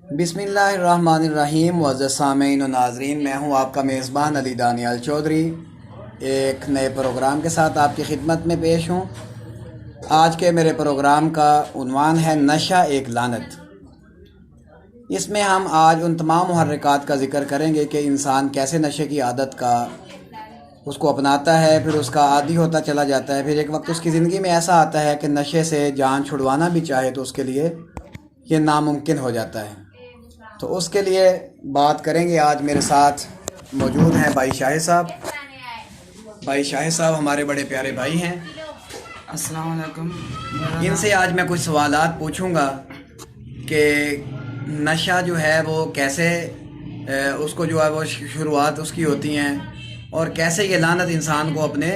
बिस्मिल्लाहिर्रहमानिर्रहीम। मुअज़्ज़ज़ सामीन व नाज़रीन, मैं हूं आपका मेज़बान अली दानियाल चौधरी। एक नए प्रोग्राम के साथ आपकी खिदमत में पेश हूं। आज के मेरे प्रोग्राम का उन्वान है नशा एक लानत। इसमें हम आज उन तमाम मुहर्रिकात का ज़िक्र करेंगे कि इंसान कैसे नशे की आदत का उसको अपनाता है, फिर उसका आदी होता चला जाता है, फिर एक वक्त उसकी ज़िंदगी में ऐसा आता है कि नशे से जान छुड़वाना भी चाहे तो उसके लिए ये नामुमकिन हो जाता है। तो उसके लिए बात करेंगे। आज मेरे साथ मौजूद हैं भाई शाहिद साहब। भाई शाहिद साहब हमारे बड़े प्यारे भाई हैं। अस्सलाम वालेकुम। इनसे आज मैं कुछ सवालात पूछूंगा कि नशा जो है वो कैसे उसको जो है वो शुरुआत उसकी होती हैं और कैसे ये लानत इंसान को अपने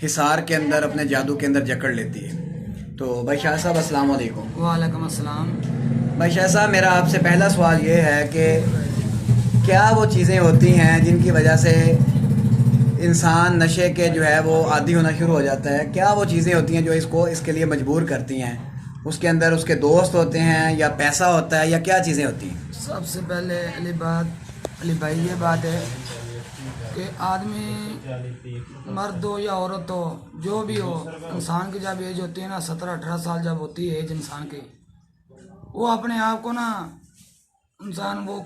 हिसार के अंदर, अपने जादू के अंदर जकड़ लेती है। तो भाई शाहिद साहब अस्सलाम वालेकुम। वालेकुम अस्सलाम। भाई शाहिद साहब, मेरा आपसे पहला सवाल ये है कि क्या वो चीज़ें होती हैं जिनकी वजह से इंसान नशे के जो है वो आदी होना शुरू हो जाता है? क्या वो चीज़ें होती हैं जो इसको इसके लिए मजबूर करती हैं? उसके अंदर उसके दोस्त होते हैं या पैसा होता है या क्या चीज़ें होती हैं? सबसे पहले अली भाई ये बात है कि आदमी मर्द हो या औरत हो, जो भी हो, इंसान की जब एज होती है ना 17-18 साल जब होती है एज इंसान की, वो अपने आप को ना इंसान वो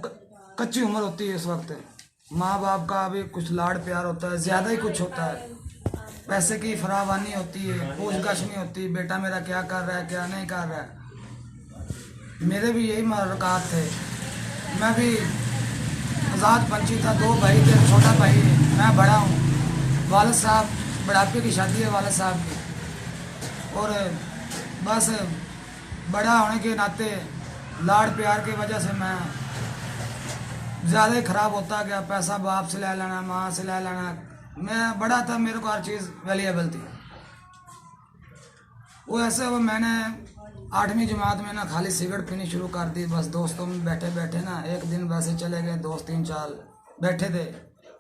कच्ची उम्र होती है। इस वक्त माँ बाप का भी कुछ लाड़ प्यार होता है, ज़्यादा ही कुछ होता है। पैसे की फरावानी होती है, पूछगछ नहीं होती बेटा मेरा क्या कर रहा है क्या नहीं कर रहा है। मेरे भी यही मुहर्रिकात थे। मैं भी आज़ाद पंछी था, 2 भाई थे, छोटा भाई है, मैं बड़ा हूँ। वालिद साहब, बुढ़ापे की शादी है वालिद साहब की, और बस बड़ा होने के नाते लाड़ प्यार की वजह से मैं ज़्यादा ही ख़राब होता गया। पैसा बाप से ले लेना, माँ से ले लेना। मैं बड़ा था, मेरे को हर चीज़ वैल्यूएबल थी। वो ऐसे वो मैंने 8वीं जमात में ना खाली सिगरेट पीनी शुरू कर दी। बस दोस्तों में बैठे बैठे ना एक दिन वैसे चले गए, दोस्त 3-4 बैठे थे,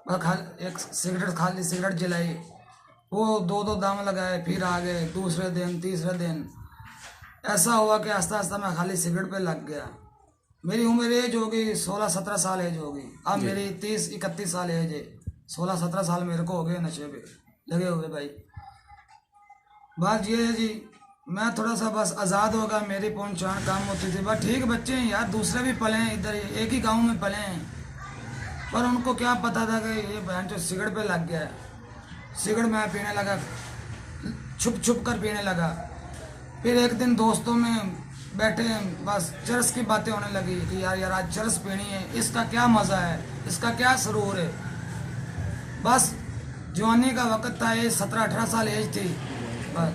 बस खाली एक सिगरेट खाली सिगरेट जलाई, वो 2-2 दाम लगाए, फिर आ गए दूसरे दिन तीसरे दिन। ऐसा हुआ कि आस्ता आस्ता मैं खाली सिगरेट पे लग गया। मेरी उम्र एज होगी 16-17 साल एज होगी। अब मेरी 30-31 साल एज है। 16-17 साल मेरे को हो गए नशे पे लगे हुए भाई। बात ये है जी, मैं थोड़ा सा बस आज़ाद हो गया, मेरी पहचान काम होती थी। बस ठीक बच्चे हैं यार, दूसरे भी पले हैं इधर, एक ही गांव में पले हैं, पर उनको क्या पता था कि ये बहन जो सिगरेट पे लग गया है। सिगरेट मैं पीने लगा, छुप छुप कर पीने लगा। फिर एक दिन दोस्तों में बैठे, बस चरस की बातें होने लगी कि यार यार आज चरस पीनी है, इसका क्या मज़ा है, इसका क्या सुरूर है। बस जवानी का वक्त था, ये 17-18 साल एज थी। बस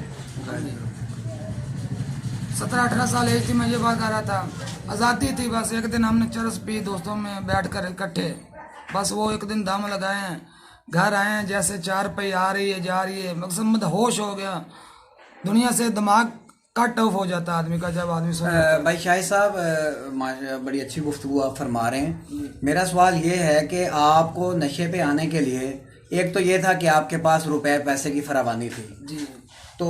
17-18 साल एज थी, मैं ये बात कर रहा था, आज़ादी थी। बस एक दिन हमने चरस पी दोस्तों में बैठ कर इकट्ठे। बस वो एक दिन दम लगाए हैं, घर आए हैं, जैसे 4 पहिए आ रही है जा रही है, मकसद होश हो गया दुनिया से, दिमाग कट ऑफ हो जाता आदमी का जब आदमी सो जाता है। भाई शाहिद साहब, बड़ी अच्छी गुफ्तगू आप फरमा रहे हैं। मेरा सवाल ये है कि आपको नशे पे आने के लिए एक तो ये था कि आपके पास रुपए पैसे की फरावानी थी जी। तो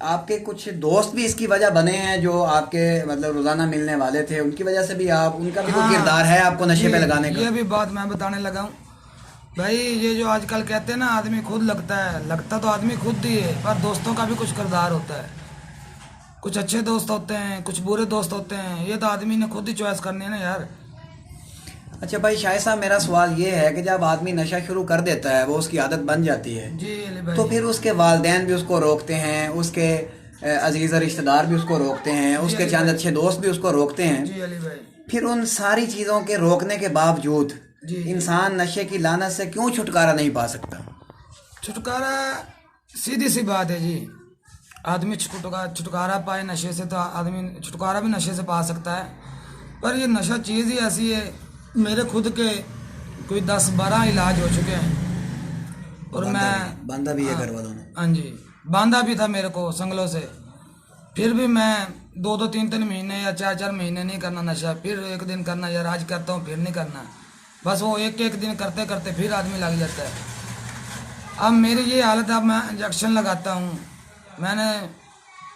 आपके कुछ दोस्त भी इसकी वजह बने हैं जो आपके मतलब रोजाना मिलने वाले थे, उनकी वजह से भी आप, उनका भी कोई किरदार है आपको नशे पे लगाने का? ये भी बात मैं बताने लगा हूँ भाई। ये जो आजकल कहते हैं ना आदमी खुद लगता है, लगता तो आदमी खुद ही है, पर दोस्तों का भी कुछ किरदार होता है। कुछ अच्छे दोस्त होते हैं, कुछ बुरे दोस्त होते हैं, ये तो आदमी ने खुद ही चॉइस करनी है ना यार। अच्छा भाई शाहिद साहब, मेरा सवाल ये है कि जब आदमी नशा शुरू कर देता है, वो उसकी आदत बन जाती है, जी अली भाई। तो फिर उसके वालिदैन भी उसको रोकते हैं, उसके अजीज़ रिश्तेदार भी उसको रोकते हैं, उसके चंद अच्छे दोस्त भी उसको रोकते हैं। जी अली भाई। फिर उन सारी चीज़ों के रोकने के बावजूद इंसान नशे की लानत से क्यों छुटकारा नहीं पा सकता? छुटकारा सीधी सी बात है जी। आदमी छुटकारा पाए नशे से तो आदमी छुटकारा भी नशे से पा सकता है, पर ये नशा चीज़ ही ऐसी है। मेरे खुद के कोई 10-12 इलाज हो चुके हैं, और मैं बांधा भी है घर वालों ने। हाँ जी, बांधा भी था मेरे को संगलों से, फिर भी मैं 2-2 3-3 महीने या 4-4 महीने नहीं करना नशा, फिर एक दिन करना, यार आज करता हूँ फिर नहीं करना। बस वो एक दिन करते करते फिर आदमी लग जाता है। अब मेरी ये हालत है, अब मैं इंजेक्शन लगाता हूँ। मैंने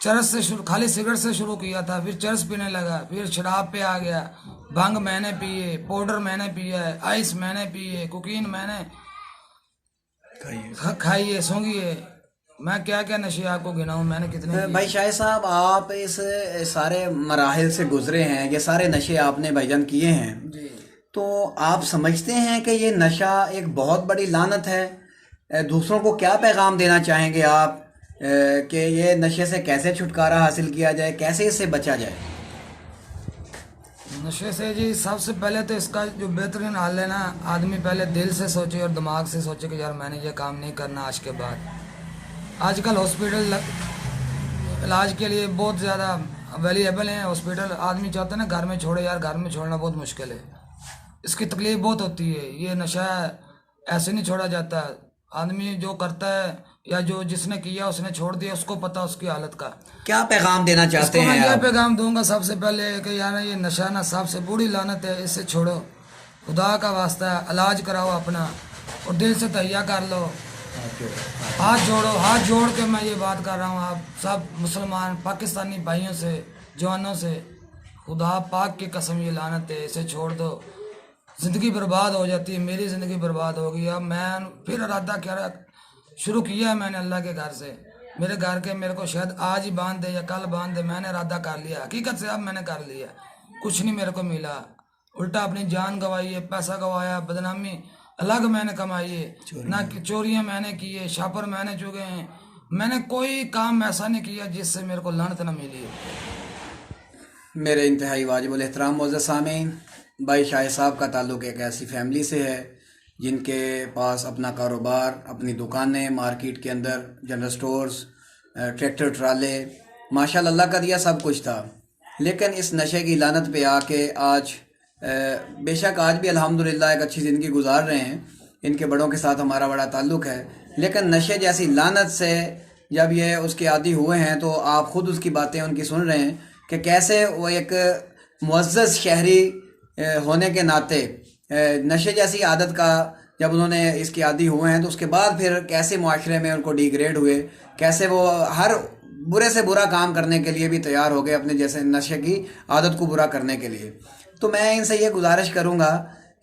चरस से शुरू, खाली सिगरेट से शुरू किया था, फिर चरस पीने लगा, फिर शराब पे आ गया, भांग मैंने पिए, पाउडर मैंने पिया है, आइस मैंने पिए, कोकीन मैंने खाई है, सूंघी है। मैं क्या क्या नशे आपको गिनाऊं, मैंने कितने किए। भाई शाहिद साहब, आप इस सारे मराहिल से गुजरे हैं, ये सारे नशे आपने भाईजान किए हैं, जी। तो आप समझते हैं कि ये नशा एक बहुत बड़ी लानत है? दूसरों को क्या पैगाम देना चाहेंगे आप कि ये नशे से कैसे छुटकारा हासिल किया जाए, कैसे इससे बचा जाए? नशे से जी सबसे पहले तो इसका जो बेहतरीन हाल है ना, आदमी पहले दिल से सोचे और दिमाग से सोचे कि यार मैंने ये काम नहीं करना आज के बाद। आजकल हॉस्पिटल इलाज के लिए बहुत ज़्यादा अवेलेबल हैं हॉस्पिटल। आदमी चाहता है ना घर में छोड़े, यार घर में छोड़ना बहुत मुश्किल है, इसकी तकलीफ बहुत होती है। ये नशा ऐसे नहीं छोड़ा जाता। आदमी जो करता है या जो जिसने किया उसने छोड़ दिया, उसको पता उसकी हालत का। क्या पैगाम देना चाहते इसको मैं हैं ये आप? पैगाम दूंगा सबसे पहले कि यार ये नशा ना सबसे बुरी लानत है, इससे छोड़ो, खुदा का वास्ता है, इलाज कराओ अपना और दिल से तैया कर लो, हाथ जोड़ो। हाथ जोड़ के मैं ये बात कर रहा हूँ आप सब मुसलमान पाकिस्तानी भाइयों से, जवानों से, खुदा पाक की कसम ये लानत है, इसे छोड़ दो। ज़िंदगी बर्बाद हो जाती है, मेरी ज़िंदगी बर्बाद हो गई। अब मैं फिर इरादा क्या शुरू किया है मैंने अल्लाह के घर से, मेरे घर के मेरे को शायद आज ही बांध दे या कल बांध दे, मैंने इरादा कर लिया, हकीकत से अब मैंने कर लिया। कुछ नहीं मेरे को मिला, उल्टा अपनी जान गंवाई है, पैसा गंवाया, बदनामी अलग मैंने कमाई है ना, कि चोरियां मैंने की है, छापर मैंने चुके हैं। मैंने कोई काम ऐसा नहीं किया जिससे मेरे को लानत ना मिली है। मेरे इंतहाई वाजिबुल एहतराम मोअज़्ज़ज़ सामीन, भाई शाहिद साहब का ताल्लुक़ एक ऐसी फैमिली से है जिनके पास अपना कारोबार, अपनी दुकानें, मार्केट के अंदर जनरल स्टोर्स, ट्रैक्टर ट्राले, माशाल्लाह अल्लाह का दिया सब कुछ था। लेकिन इस नशे की लानत पे आके आज बेशक आज भी अल्हम्दुलिल्लाह एक अच्छी ज़िंदगी गुजार रहे हैं, इनके बड़ों के साथ हमारा बड़ा ताल्लुक़ है। लेकिन नशे जैसी लानत से जब ये उसके आदी हुए हैं तो आप ख़ुद उसकी बातें उनकी सुन रहे हैं कि कैसे वो एक मुअज़्ज़ज़ शहरी होने के नाते नशे जैसी आदत का जब उन्होंने इसके आदी हुए हैं तो उसके बाद फिर कैसे मुआशरे में उनको डिग्रेड हुए, कैसे वो हर बुरे से बुरा काम करने के लिए भी तैयार हो गए अपने जैसे नशे की आदत को बुरा करने के लिए। तो मैं इनसे ये गुजारिश करूँगा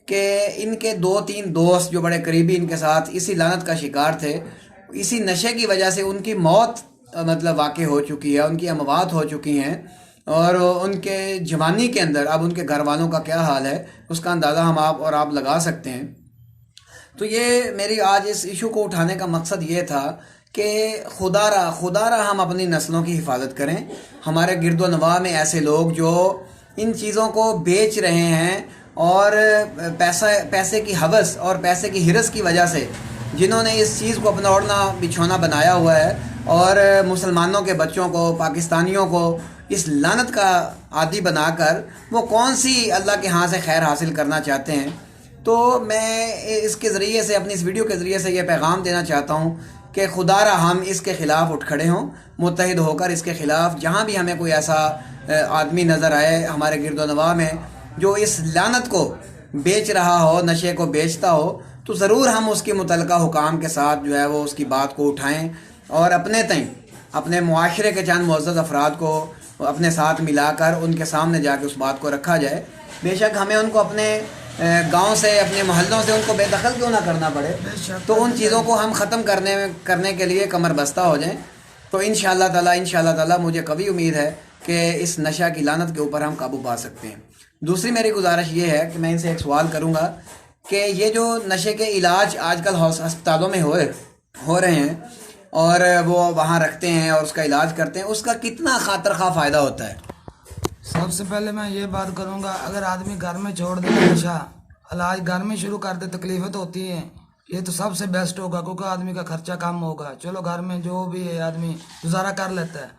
कि इनके 2-3 दोस्त जो बड़े करीबी इनके साथ इसी लानत का शिकार थे, इसी नशे की वजह से उनकी मौत मतलब वाक़ई हो चुकी है, उनकी अमवात हो चुकी हैं और उनके जवानी के अंदर अब उनके घर वालों का क्या हाल है उसका अंदाज़ा हम आप लगा सकते हैं। तो ये मेरी आज इस इशू को उठाने का मकसद ये था कि खुदारा हम अपनी नस्लों की हिफाजत करें। हमारे गिरदो नवाह में ऐसे लोग जो इन चीज़ों को बेच रहे हैं और पैसे की हवस और पैसे की हिरस की वजह से जिन्होंने इस चीज़ को अपना ओढ़ना बिछौना बनाया हुआ है और मुसलमानों के बच्चों को, पाकिस्तानियों को इस लानत का आदी बनाकर वो कौन सी अल्लाह के यहाँ से खैर हासिल करना चाहते हैं। तो मैं इसके ज़रिए से, अपनी इस वीडियो के ज़रिए से ये पैगाम देना चाहता हूँ कि खुदारा हम इसके ख़िलाफ़ उठ खड़े हों, मुत्तहिद होकर इसके ख़िलाफ़। जहाँ भी हमें कोई ऐसा आदमी नज़र आए हमारे गिरदोनवा में जो इस लानत को बेच रहा हो, नशे को बेचता हो, तो ज़रूर हम उसकी मुतलका हुकाम के साथ जो है वो उसकी बात को उठाएँ और अपने तय अपने मुआशरे के चंद मुअज़्ज़ज़ अफराद को अपने साथ मिलाकर उनके सामने जाके उस बात को रखा जाए। बेशक हमें उनको अपने गांव से, अपने मोहल्लों से उनको बेदखल क्यों ना करना पड़े, तो उन चीज़ों को हम ख़त्म करने के लिए कमर बस्ता हो जाएं। तो इंशाअल्लाह ताला मुझे कभी उम्मीद है कि इस नशा की लानत के ऊपर हम काबू पा सकते हैं। दूसरी मेरी गुजारिश ये है कि मैं इनसे एक सवाल करूँगा कि ये जो नशे के इलाज आजकल अस्पतालों में हो रहे हैं और वो वहाँ रखते हैं और उसका इलाज करते हैं, उसका कितना खातिर खा फ़ायदा होता है? सबसे पहले मैं ये बात करूँगा, अगर आदमी घर में छोड़ दे नशा, इलाज घर में शुरू कर दे, तकलीफ़ें तो होती हैं, ये तो सबसे बेस्ट होगा क्योंकि आदमी का खर्चा कम होगा। चलो घर में जो भी है आदमी गुजारा कर लेता है,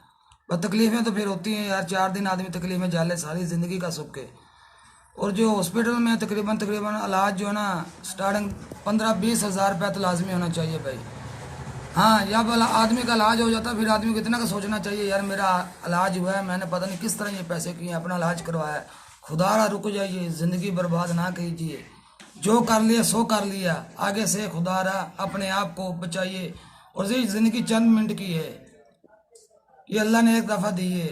पर तकलीफ़ें तो फिर होती हैं यार। 4 दिन आदमी तकलीफ में जाले सारी ज़िंदगी का सुख है। और जो हॉस्पिटल में तकरीबन इलाज जो है ना, स्टार्टिंग 15-20 हज़ार रुपया तो लाजमी होना चाहिए भाई। हाँ, या भला आदमी का इलाज हो जाता फिर आदमी को इतना का सोचना चाहिए यार मेरा इलाज हुआ है, मैंने पता नहीं किस तरह ये पैसे किए अपना इलाज करवाया। खुदारा रुक जाइए, ज़िंदगी बर्बाद ना कीजिए, जो कर लिया सो कर लिया, आगे से खुदारा अपने आप को बचाइए। और ये ज़िंदगी चंद मिनट की है, ये अल्लाह ने एक दफ़ा दी है।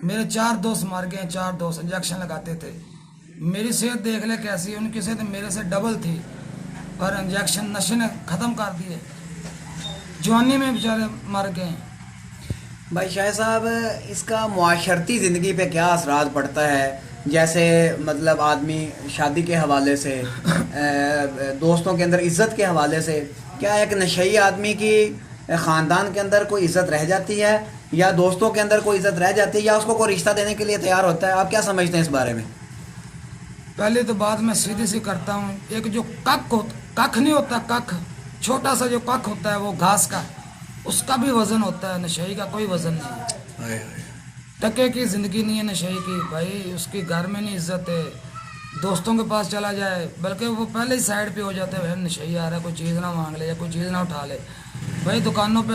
मेरे 4 दोस्त मार गए, 4 दोस्त इंजेक्शन लगाते थे। मेरी सेहत देख ले कैसी है, उनकी सेहत मेरे से डबल थी, पर इंजेक्शन नशे ने ख़त्म कर दिए, जवानी में बेचारे मर गए। भाई शाह साहब, इसका मुआशरती ज़िंदगी पे क्या असरात पड़ता है? जैसे मतलब आदमी शादी के हवाले से, दोस्तों के अंदर इज़्ज़त के हवाले से, क्या एक नशई आदमी की ख़ानदान के अंदर कोई इज़्ज़त रह जाती है, या दोस्तों के अंदर कोई इज़्ज़त रह जाती है, या उसको कोई रिश्ता देने के लिए तैयार होता है? आप क्या समझते हैं इस बारे में? पहले तो बात मैं सीधी सी करता हूँ, एक जो कख नहीं होता, कख छोटा सा जो कख होता है वो घास का, उसका भी वज़न होता है, नशई का कोई वज़न नहीं है। टके की ज़िंदगी नहीं है नशई की भाई, उसकी घर में नहीं इज्जत है, दोस्तों के पास चला जाए बल्कि वो पहले ही साइड पे हो जाते हैं, भाई नशई आ रहा है, कोई चीज़ ना मांग ले या कोई चीज़ ना उठा ले। भाई दुकानों पे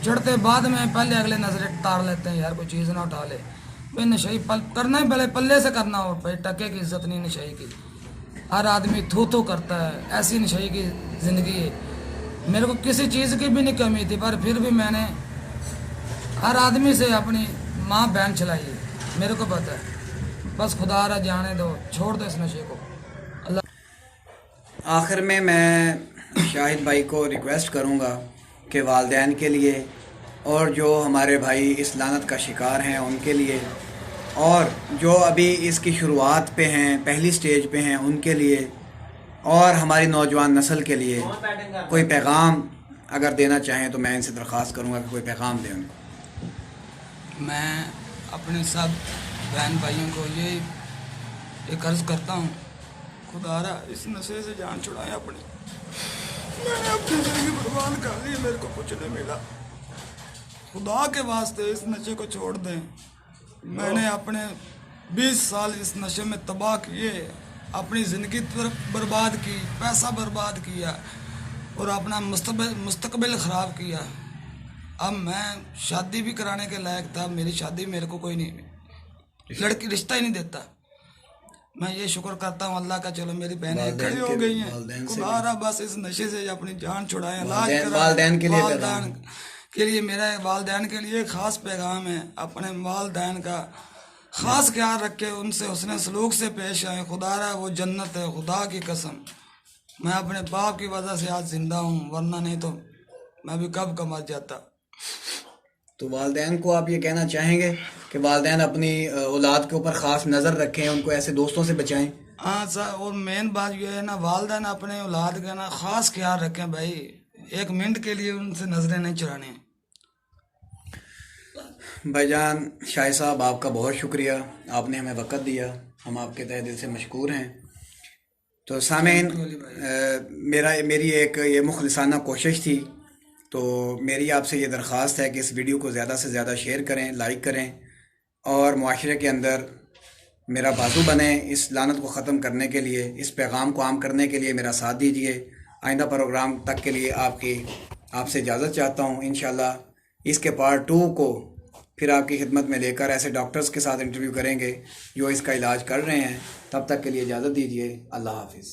चढ़ते बाद में पहले अगले नजरें ताड़ लेते हैं, यार कोई चीज़ ना उठा ले। भाई नशई करना ही पहले पल्ले से करना हो भाई, टके की इज्जत नहीं नशई की, हर आदमी थू थू करता है, ऐसी नशई की ज़िंदगी है। मेरे को किसी चीज़ की भी नहीं कमी थी, पर फिर भी मैंने हर आदमी से अपनी माँ बहन चलाई है, मेरे को पता है। बस खुदा रहा जाने दो, छोड़ दो इस नशे को, अल्लाह। आखिर में मैं शाहिद भाई को रिक्वेस्ट करूँगा कि वालिदैन के लिए, और जो हमारे भाई इस लानत का शिकार हैं उनके लिए, और जो अभी इसकी शुरुआत पे हैं, पहली स्टेज पे हैं, उनके लिए, और हमारी नौजवान नस्ल के लिए कोई पैगाम अगर देना चाहें तो मैं इनसे दरख्वास्त करूँगा कि कोई पैगाम दें उनको। मैं अपने सब बहन भाइयों को ये एक अर्ज़ करता हूँ, खुदारा इस नशे से जान छुड़ाएं अपनी। मैंने अपनी ज़िंदगी बर्बाद कर ली, मेरे को कुछ नहीं मिला, खुदा के वास्ते इस नशे को छोड़ दें। मैंने अपने 20 साल इस नशे में तबाह किए, अपनी ज़िंदगी बर्बाद की, पैसा बर्बाद किया और अपना मुस्तकबिल ख़राब किया। अब मैं शादी भी कराने के लायक था, मेरी शादी मेरे को कोई नहीं, लड़की रिश्ता ही नहीं देता। मैं ये शुक्र करता हूँ अल्लाह का, चलो मेरी बहनें खड़ी हो गई हैं, खुदा बस इस नशे से अपनी जान छुड़ाएं, इलाज कराएं। वालिदैन के लिए मेरा वालिदैन के लिए ख़ास पैगाम है, अपने वालिदैन का ख़ास ख्याल रखे, उनसे हुस्न सलूक से पेश आए। खुदा वो जन्नत है, खुदा की कसम। मैं अपने बाप की वजह से आज जिंदा हूँ, वरना नहीं तो मैं भी कब का मर जाता। तो वालिदैन को आप ये कहना चाहेंगे कि वालिदैन अपनी औलाद के ऊपर ख़ास नज़र रखें, उनको ऐसे दोस्तों से बचाएं? हाँ सर, और मेन बात ये है ना, वालिदैन अपने औलाद का ना ख़ास ख्याल रखें भाई, एक मिनट के लिए उनसे नज़रें नहीं चुरानी। भाईजान शाह साहब, आपका बहुत शुक्रिया, आपने हमें वक़्त दिया, हम आपके तहे दिल से मशकूर हैं। तो सामीन, मेरी एक ये मुखलिसाना कोशिश थी, तो मेरी आपसे ये दरख्वास्त है कि इस वीडियो को ज़्यादा से ज़्यादा शेयर करें, लाइक करें, और मुआशरे के अंदर मेरा बाजू बने इस लानत को ख़त्म करने के लिए, इस पैगाम को आम करने के लिए मेरा साथ दीजिए। आइंदा प्रोग्राम तक के लिए आपसे इजाज़त चाहता हूँ। इंशाल्लाह इसके पार्ट 2 को फिर आपकी खिदमत में लेकर ऐसे डॉक्टर्स के साथ इंटरव्यू करेंगे जो इसका इलाज कर रहे हैं। तब तक के लिए इजाज़त दीजिए। अल्लाह हाफिज़।